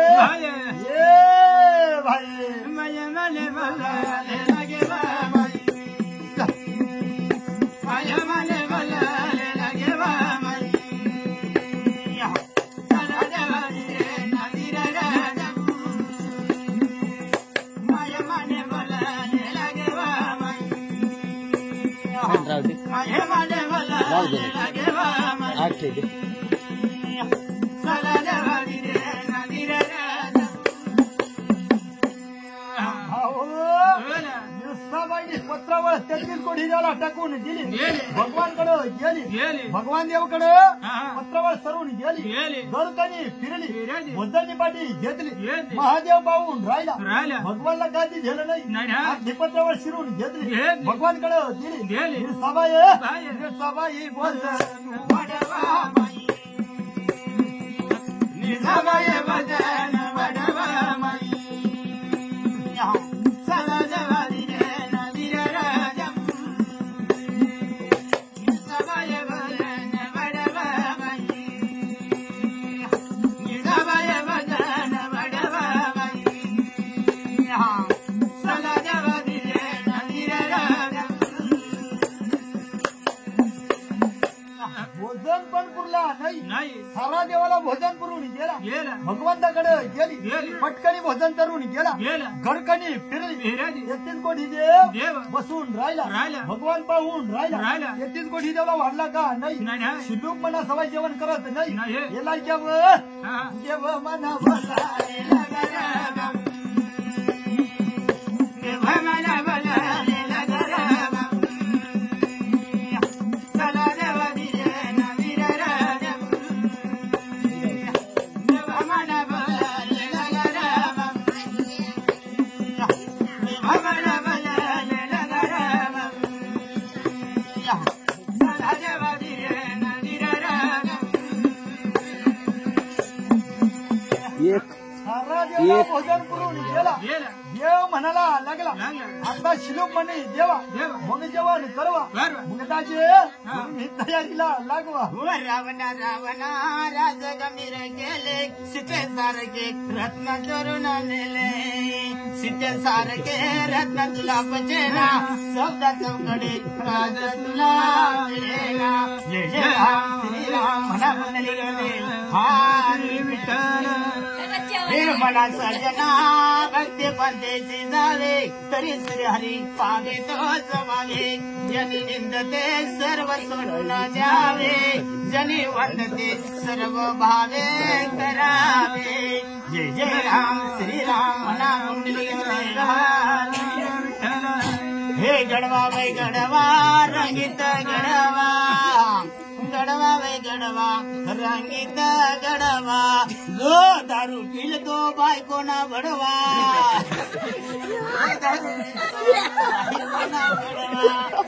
पत्रावर 33 कोटी द्याला टाकून दिली भगवानकडे गेली भगवान देवकडे पत्रावर सरून गेली गरुतानी फिरली बुद्धांनी पाठी घेतली महादेव पाहून राहिला भगवानला गादी झालं नाही पत्रावर शिरून घेतली भगवानकडे दिली सबाई बोल भोजन पण पुरला नाही सारा देवाला भोजन पुरून गेला भगवंताकडे गेली पटकनी भोजन करून गेला गडकणी फिरली 33 कोटी देव बसून राहिला भगवान पाहून राहिला 33 कोटी देवला वाढला का नाही शिल्लूक मना सवाय जेवण करत नाही याला देव मना सारा देवला भोजन करून गेला देव म्हणाला लागला आता शिलूक म्हणे देवा मग जेवण करवा मग दाजे मी तयारीला लागवा रावणा रावणा राज गंभीर गेले सीते सारखे रत्न चोरून नेले सीते सारखे रत्न तुला बचेना शब्दा चौकडे राज तुला मिळेना जय जय राम श्रीराम म्हणा मंडळी गेले हरी विठ्ठल हे मना सजना भक्ती पंथेची जावे तरी श्रीहरी पावे तोच मागे जनी निंदते सर्व सोडून द्यावे जनी वंदते सर्व भावे करावे जय जय राम श्रीराम म्हणा मंडळी हे गडवा वै गडवा रंगीत गडवा गडवा वै गडवा रंगीत गडवा जो दारू पिल तो बायको ना बडवा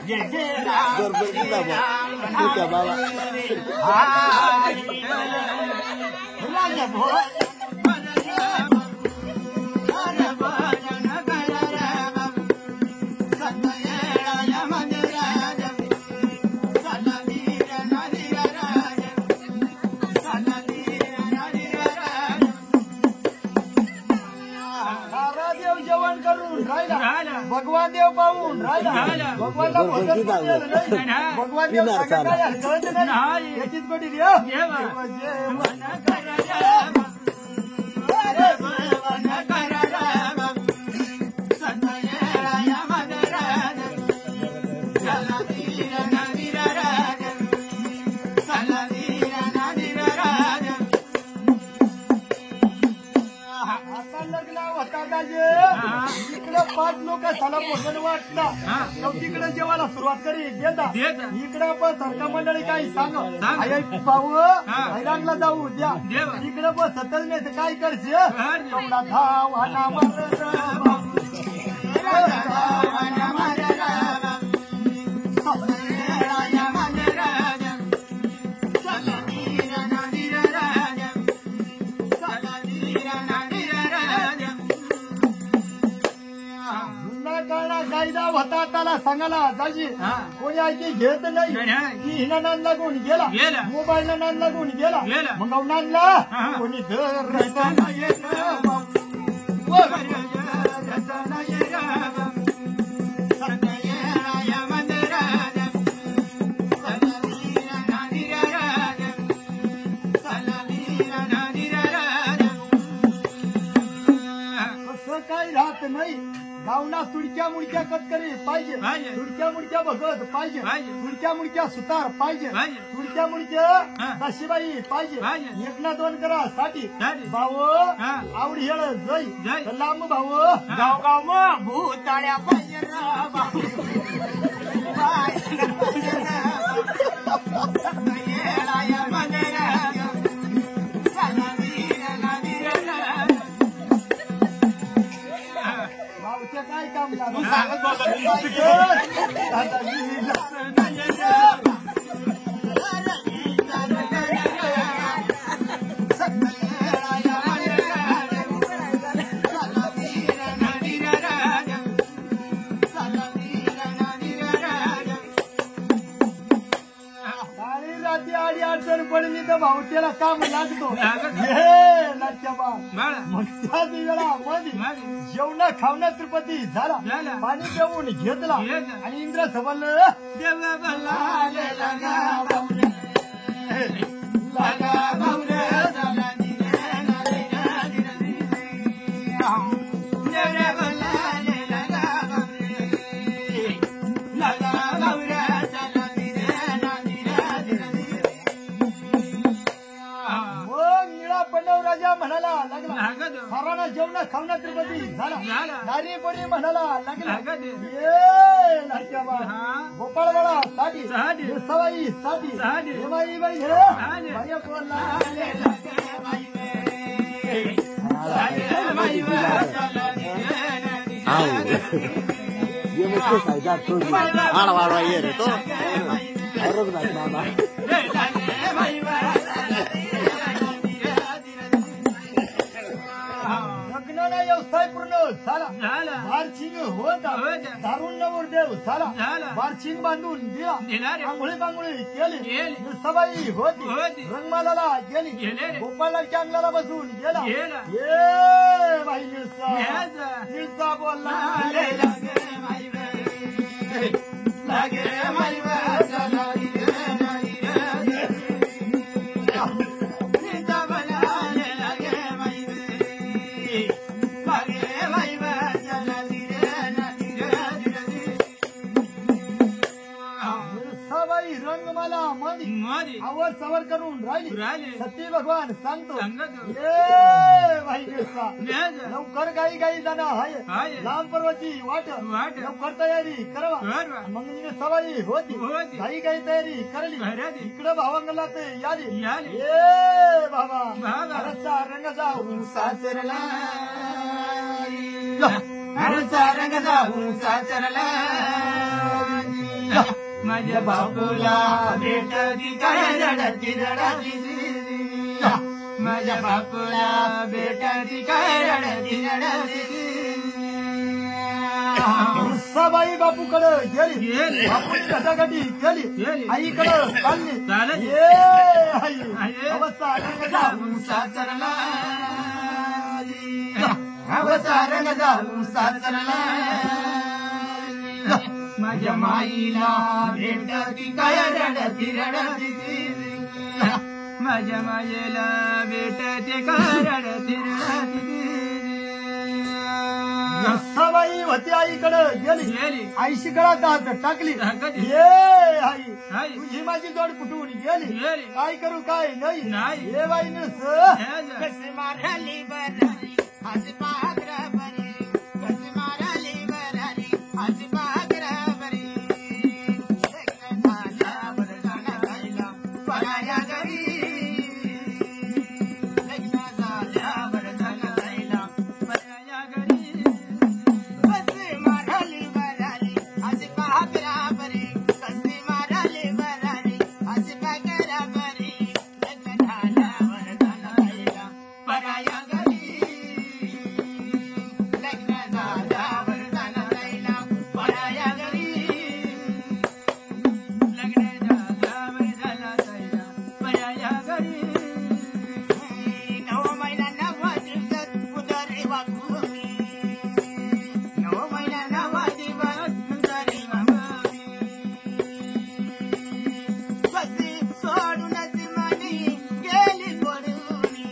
जय जय राम भगवान देव पाहून राहिला भगवानला भोजन भगवान देव नाही याचीच गोडी इकडे 5 लोक साला भोजन वाटतात तिकडे जेवायला सुरुवात करी देतात इकडे पण सरकार मंडळी काही सांग पाहू हैराणला जाऊ द्या इकडे पण सतत नाही तर काय करશે कायदा होता त्याला सांगायला जायची कोणी ऐकी घेत नाही की हिना नांद लागून गेला मोबाईलला नांद लागून गेला मग नांदला कोणी काही राहत नाही गावना तुडक्या मुडक्या कतकरी पाहिजे तुडक्या मुडक्या बघत पाहिजे तुडक्या मुडक्या सुतार पाहिजे तुडक्या मुडक्या काशीबाई पाहिजे 1 करा साठी भाऊ आवडी हेळ जय लांब भाऊ गाव गाव मग भूताळ्या पाहिजे काय काम आडी अडचण पडली तर भाऊ त्याला काम लागतो मग त्या दिवसाला मध्ये जेवणा खावणा त्रिपती झाला पाणी पिऊन घेतला आणि इंद्र सबल राजा म्हणाला लागला साराना जेवणा खावणा त्रिपती झाला नारी पोरी म्हणाला लागला गोपाळवाडा साठी सवाई साठी बाई बाई व्यवसाय पूर्ण झाला बारचिंग होता दारुण नवर देव झाला बारचिंग बांधून दिला आंघोळी बांगोळी केली सबाई होती रंगमालाला गेली गोपाळाच्या अंगलाला बसून गेला ये बाई निळसा बोलला रंगमाला मध्ये आवर सवर करून राहिली सती भगवान सांगतो ये भाई लवकर गाई गाई जाणं आहे लांब पर्वची वाट लवकर तयारी करावा मग सवाई होती गाई गाई तयारी करली इकडं भावंगला ते याली ये बाबा रस्ता रंग जाऊ सासरला रंग जाऊ सासरला माझ्या बापूला भेटती काय रडती रडती माझ्या बापूला भेटती काय रडती रडती सबाई बापूकडे गेली बापू गटागटी गेली आईकडे चालली ये अवस्था रंग जाऊ सासरला अवस्था रंग जाऊ सासरला माझ्या माईला भेटती काय रडती रडती माझ्या मायेला भेटते काय रडती रडती सबाई होती आईकडे गेली आईशी गळात टाकली ये आई तुझी माझी जोड कुठून गेली काय करू काय नाही ये बाई कसे मारली बरं आज पागरा बरी कसे मारली बरं आज पागरा बरी पराया घरी लग्न झाल्यावर झालं जायला पराया घरी कसे मारली बराली आज पागरा बरी कसे मारली बराली आज पागरा बरी लग्न झाल्यावर झालं जायला पराया घरी लग्न झाल्यावर झालं जायला पराया घरी लग्न झाल्यावर झालं जायला पराया घरी 9 महिना 9 दिवसात उदरे वागुनी 9 महिना 9 दिवस उदरे वागुनी कशी सोडूनच मनी गेली पडूनी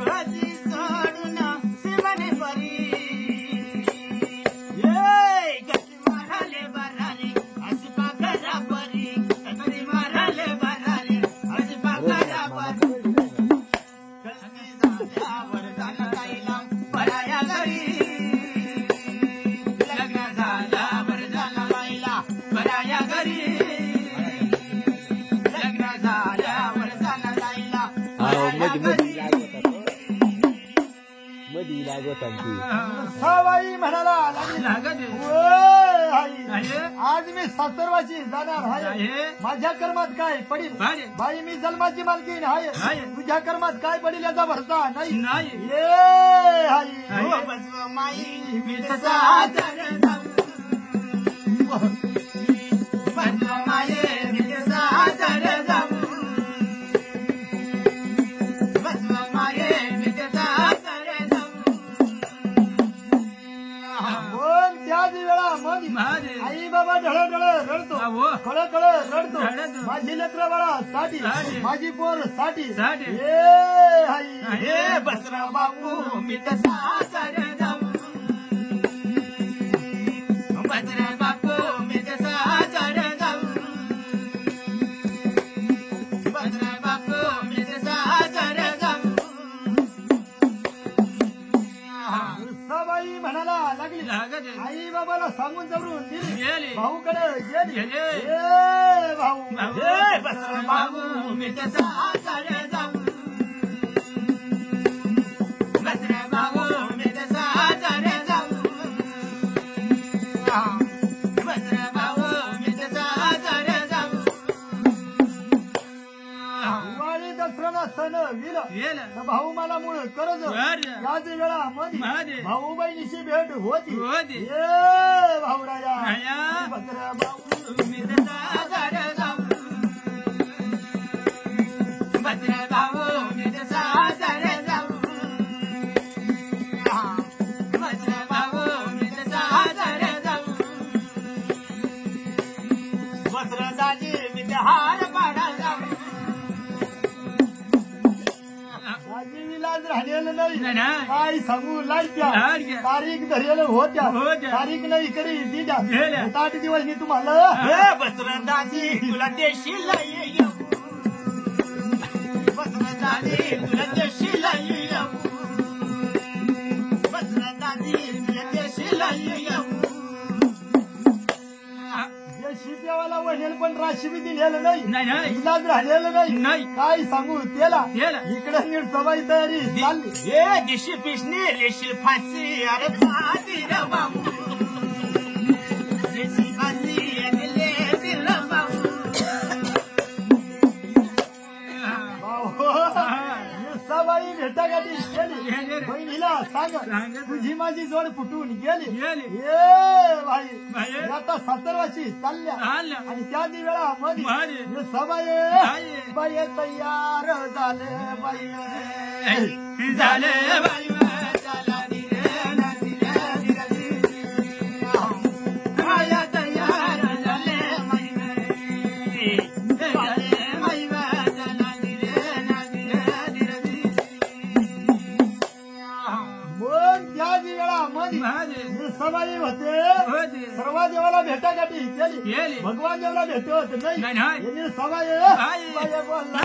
कशी सोडून शिवने परी ये कशी मारले बराली अशी पागरा परी कशी मारले बराली अशी पागरा परी कशी झाल्यावर झालं जायला पराया घरी लग्न झाल्यावर झालं जायला पराया घरी लग्न झाल्यावर झालं जायला सवाई म्हणाला आज मी सासरवाची जाणार आहे माझ्या कर्मात काय पडील बाई मी जन्माची मालकीण आहे तुझ्या कर्मात काय पडील याचा भरसा नाही ये माई मी त्याच वेळामध्ये आई बाबा ढळ रडतो कळ रडतो माझी लेकरं बाळा साठी माझी पोर साठी हे बसरा बापू मी तसा जाऊ बसरा बापू मी तसा जाऊ बसरा बापू मी तसा जाऊ सबाई म्हणाला लागली आई बाबाला सांगून जवळून दिली भाऊकडे गेली भाऊ बसरा बाबू मी तसा जाऊ बसरा बाबू मी तसा जाऊ बसरा बाबू मी तसा जाऊ वाळी दसरा सण विल गेलं तर भाऊ मला मुळ करज याच वेळामध्ये भाऊ बहिणीची भेट होती ये भाऊ राजा भद्र भाऊ हार पाडा विलाज राहिलेलं नाही काय सांगू लाडक्या तारीख धरेल होत्या तारीख नाही करी दिल्या 8 दिवस मी तुम्हाला बसरंदाजी तुला देशील बसरंदाजी तुला देशील बसरंदाजी तुला देशील शिप्यावाला वडील पण राशी बी दिलेलं नाही इलाज राहिलेलं नाही काय सांगू त्याला इकडे नीट सबाई तयारी चालली हे दिशी पिशनी रेशील फाशी अरे फाशी रे बाबू रेशील फाशी रेशील बाबू सबाई भेटागाठी केली बहिणीला सांग तुझी माझी जोड फुटून गेली ये भाई आता 17 वर्षी चालल्या आणि त्याच वेळामध्ये सबाई बाई तयार झाले बाई झाले बाई सबाई होते सर्व देवाला भेटागाठी केली भगवान देवाला भेटत नाही सबाई बोलला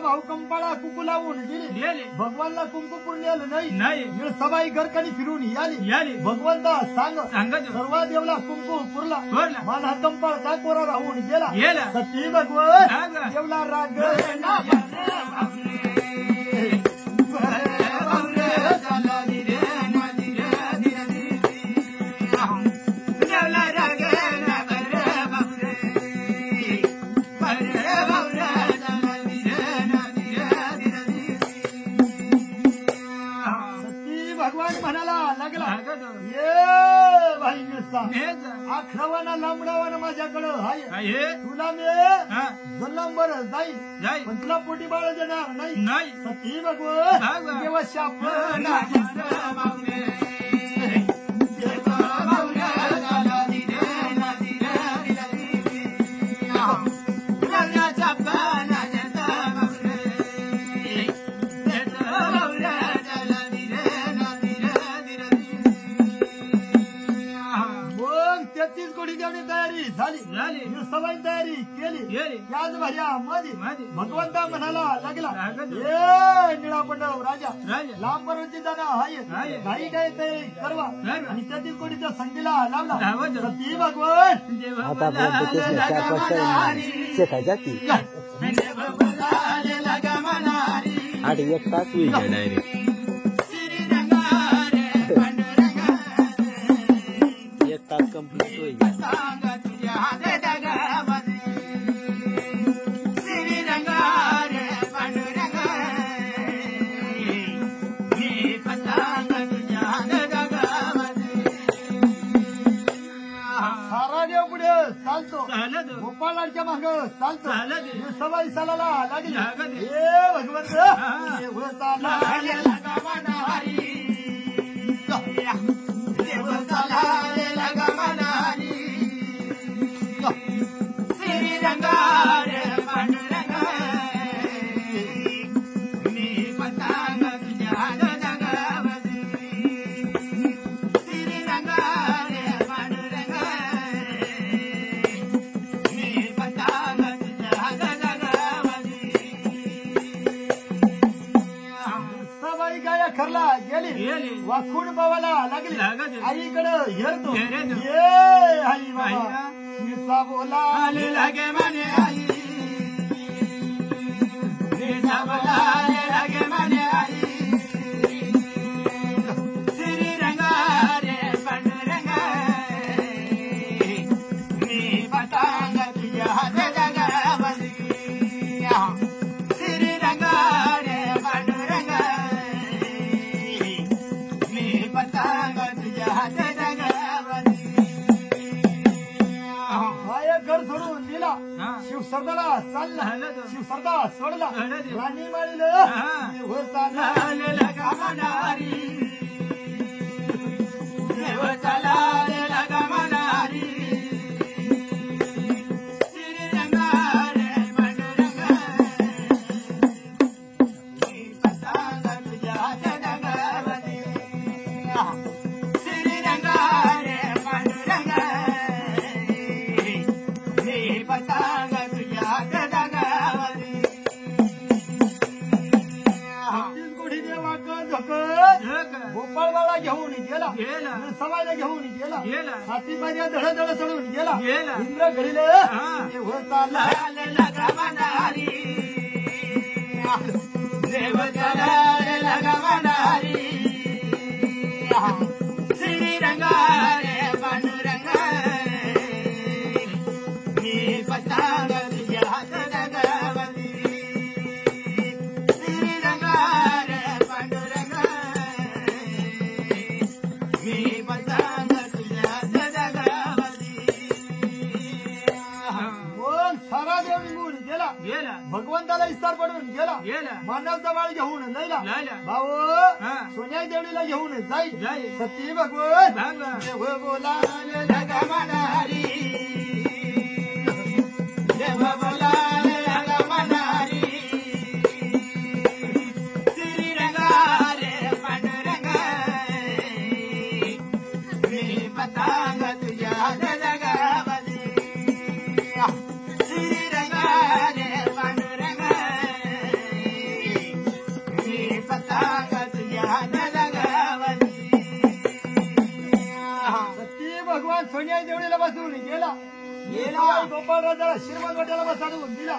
भाऊ कंपाळा कुकू लावून गेले भगवानला कुंकू पुरलेलं नाही सबाई घरकणी फिरून याली भगवंता सांग सर्व देवला कुंकू पुरला मला कंपाळ का कोरा राहून गेला सती भगवान देवला राग आखरावाना लांबडावाना माझ्याकडं आहे तुला मी जलंबर जाईल पण तुला पोटी बाळ देणार नाही सती भगवान देवा शाप तयारी झाली सबाई तयारी केली त्याच भाज्यामध्ये भगवंता म्हणाला लागला ए निळा पंडव राजा लांबवरची जाणं आहे काही काही तयारी करवा आणि त्यातील कोणीच्या संगीला लावला सती भगवान आणि 1 तास होईल डायरेक्ट 1 तास कंप्लीट होईल गोपाळांच्या माग चालतो सबाई सालाला लागली हे भगवंत खरला गेली वाखून बाबाला लागली आईकडं हेरतो ये आई बाबा रेसा बोला लगे मने आई रेसा बोला लगे मने आई श्री रंगा रे पंडरंगा मी पतांग तुझ्या जगावली श्री रंगा रे पंडरंगा मी पतांग तुझ्या जगावली घर सोडून दिला शिव सरदारा चालला शिव सरदार सोडला राणी माळीला गोपाळवाला घेऊन गेला सवायला घेऊन गेला हाती पायऱ्या धडधड चढून गेला इंद्र घडीले श्री रंगा रे पांडुरंगा मी पतांग तुझ्या जगावली श्री रंगा रे पांडुरंगा मी पतांग तुझ्या जगावली मग सारा देव निघून गेला भगवंताला इस्तार पडून गेला मानवचा बाळ घेऊन जायला भाऊ सोन्या देवडीला घेऊन जाईल सती भगवत देव बोला जगमनारी देव बोला जगमनारी श्री रंगा रे पांडुरंगा मी पतांग तुझ्या जगावली श्री रंगा रे पांडुरंगा मी पतांग तुझ्या जगावली सती भगवान सोन्या देवडीला बसवून गेला गोपाळ राजाला श्रीमंत वाट्याला बसवून दिला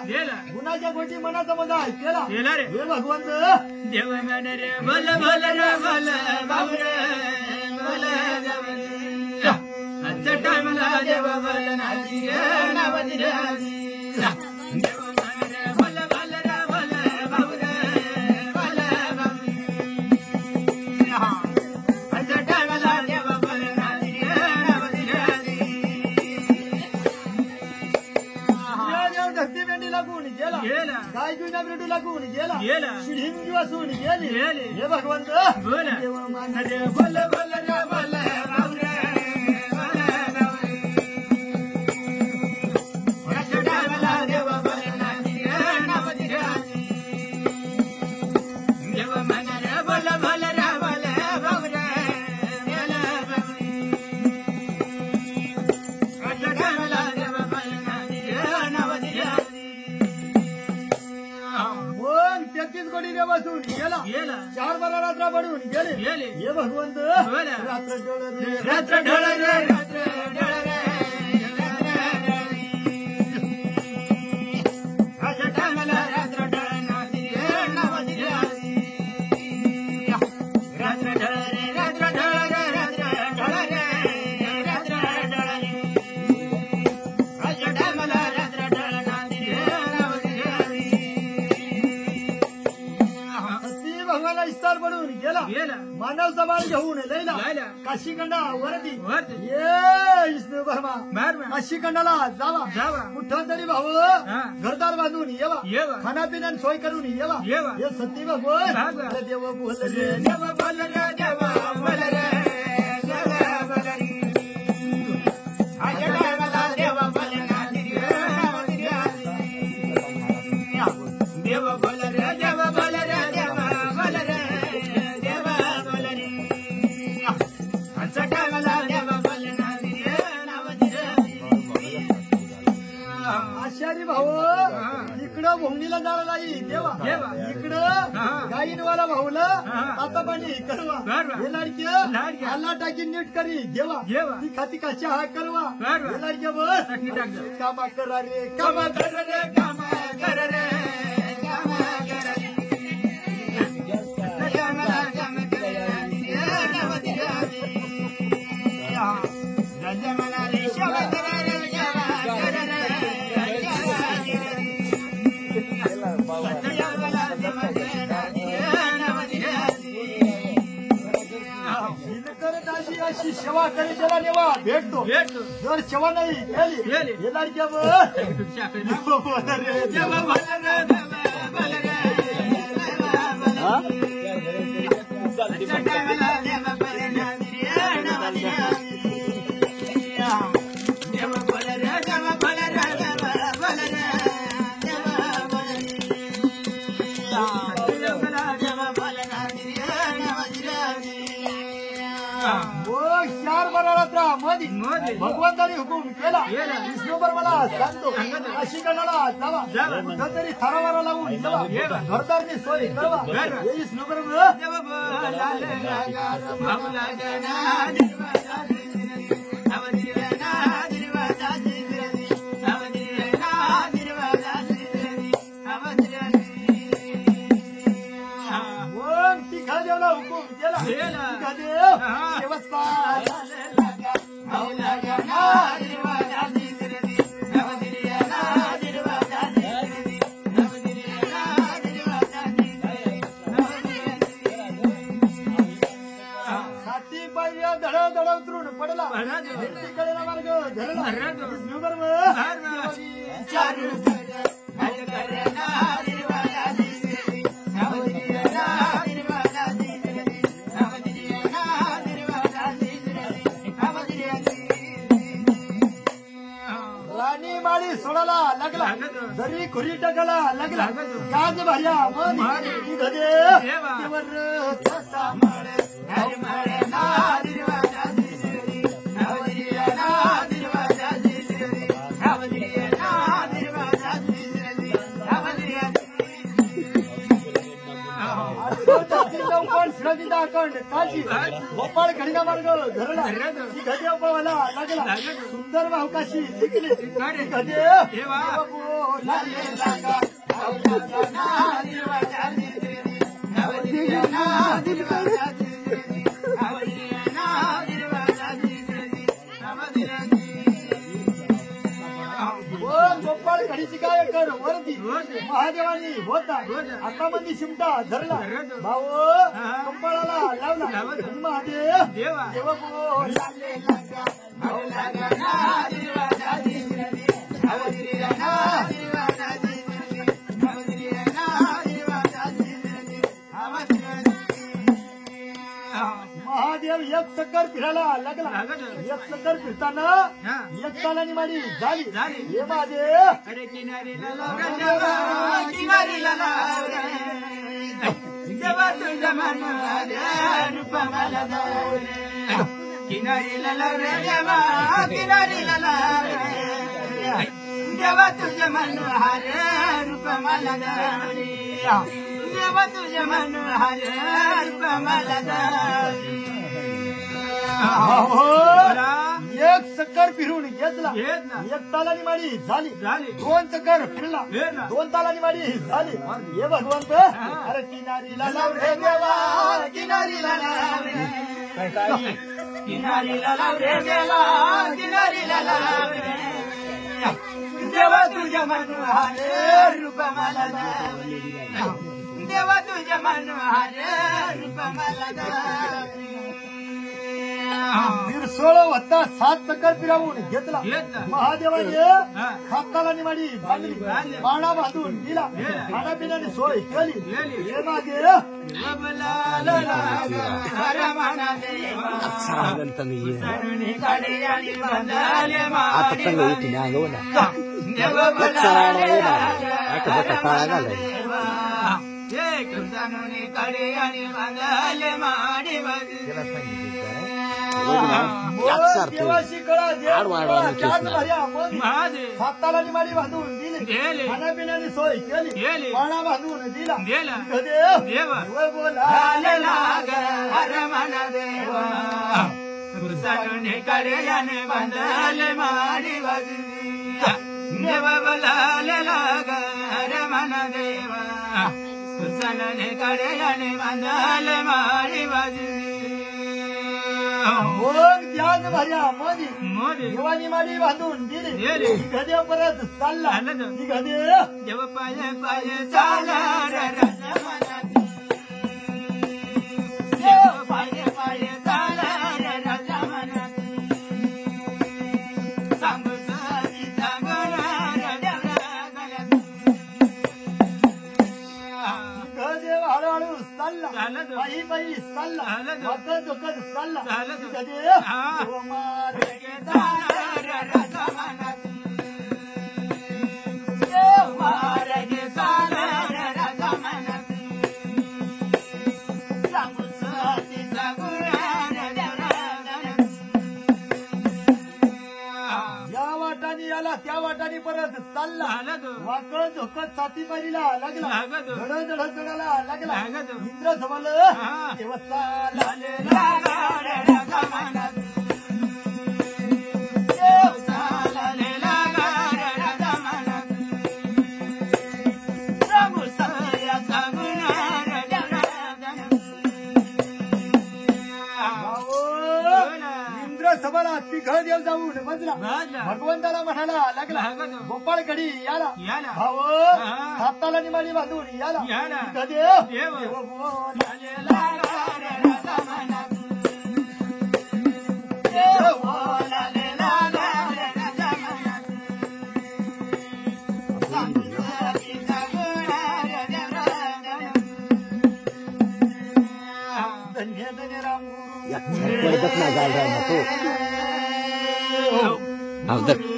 गुणाच्या गोटी मनाचा मजा केला हे भगवंत देव मन रे बोल बोल रे बोल बाबू रे बोल आजच्या टायमाला देव बोल नाची रे नावजी रे देव मन रे बोल बोल रे बोल बाबू रे बोल बाबू आजच्या टायमाला देव बोल नाची रे नावजी रे धक्ती भेंडी लागून गेला गाय जुन्या भेंडी लागून गेला शिढी वाचून गेली हे भगवंत बोल मन रे बोल बोल रे बोल बाबू रे बोल आजच्या टायमाला देव बोल नाची रे नावजी रे देव मन रे बोल बोल रे बोल बाबू रे बोल आजच्या टायमाला देव बोल नाची रे नावजी रे मग 33 कोटी देव बसून गेला 4 बारा रात्र पडून गेले हे भगवंत रात्र डोळ रे रात्र ढळ रे रात्र ढळ रे आजच्या टायमाला रात्र ढळ नाची रे नावजी रे रात्र ढळ रे रात्र ढळ रे रात्र ढळ रे रात्र ढळ रे आजच्या टायमाला रात्र ढळ नाची रे नावजी रे सती भगवानला इस्तार पडून गेला मानव सवाल घेऊन लैला काशीखंडा वरती ये विष्णू भरमा काशीखंडाला जावा कुठं तरी भाऊ घरदार बांधून येवा खानापिण्यान सोय करून येवा हे सती भगवान देव बोल रे देव बोल रे देव बोल रे देव बोल रे आजच्या टायमाला देव बोल नाची रे नावजी रे देव बोल रे देव बोल रे देव बोल रे देव बोल रे आजच्या टायमाला देव बोल नाची रे नावजी रे आषाढी भाऊ इकडं भोंगणीला जायला नाही देवा इकडं गाईनवाला भाऊला आता पाणी करवा हे लाडके आला टाकी नीट करी देवा ती खाती का चहा करवा हे लाडके बस कामा करा रे कामा कर रे कामा कर रे अशी सेवा करी त्याला नेवा भेटतो जर सेवा नाही केली हे लाडक्या चार बराळाचा मध्ये भगवंताने हुकूम केला विष्णूबर मला सांगतो अशी गणाला जावा कुठंतरी थारावारा लावून जावा घरदारची सोय करवा हे विष्णूबर हुकूम केला साती पायऱ्या धडा धडा उतरून पडला कळेला मार्ग धरला राणी माळी सोडाला लागला जरी खुरी टाकाला लागला गाज भाया मनी काशी गोपाळ खडीला मार्ग धरला गदेव पवाला लागला सुंदर वाहकाशी शिकली गदेव गोपाळ घडीची काय कर वरती महादेवानी होता आता मध्ये शिमटा धरला भाऊ गोपाळाला लावला महादेव देव महादेव एक चक्कर फिरायला लागला एक चक्कर फिरताना एक तालानी माडी झाली हे महादेव किनारीला रे देवा किनारीला देवा तुझे मनोहर रूप मला देवा तुझे मनोहर रूप मला एक चक्कर फिरून घेतला एक तालानी माडी झाली दोन चक्कर फिरला दोन तालानी माडी झाली हे भगवंत अरे किनारीला लाव रे देवा किनारीला लाव रे किनारीला लाव रे देवा किनारीला लाव रे देवा तुझ्या मनोहर रूप मला देवा तुझ्या मनोहर रूप मला सोळ होता 7 चक्कर फिरवून घेतला महादेवाने खाताला माडी बांधली बाणा बांधून दिला खाण्यापिण्याने सोय केली हे मागे कडे आणि बांधाले माडी मग देवाशी कळा त्याच भर्या मग हाताला माडी बांधून दिली खाण्यापिण्याची सोय केली पाणा बांधून दिला देव बोलालेला रमण देवा कडे याने बांधले माडी बाजी देव बोलालेला रमण देवा कडे याने बांधले माडी बाजी मग त्याच भर्या मोदी देवानी माडी बांधून दिली गदे परत चालला गदे देव पाये पाये चाला देव पाये पाये चाला हळूहळू चालला बाई बाई चालला वखत वखत चालला गदे त्या वाटाने परत चालला वाकत झोकत साथी बारीला लागला धड चढायला लागला इंद्र समजलं सभाला तिघं देव जाऊन बसला भगवंताला म्हणाला लागला गोपाळकडे याला भाऊ हाताला निमाडी बांधून याला देव धन्य धन्य राम पडतच नाही जायला तो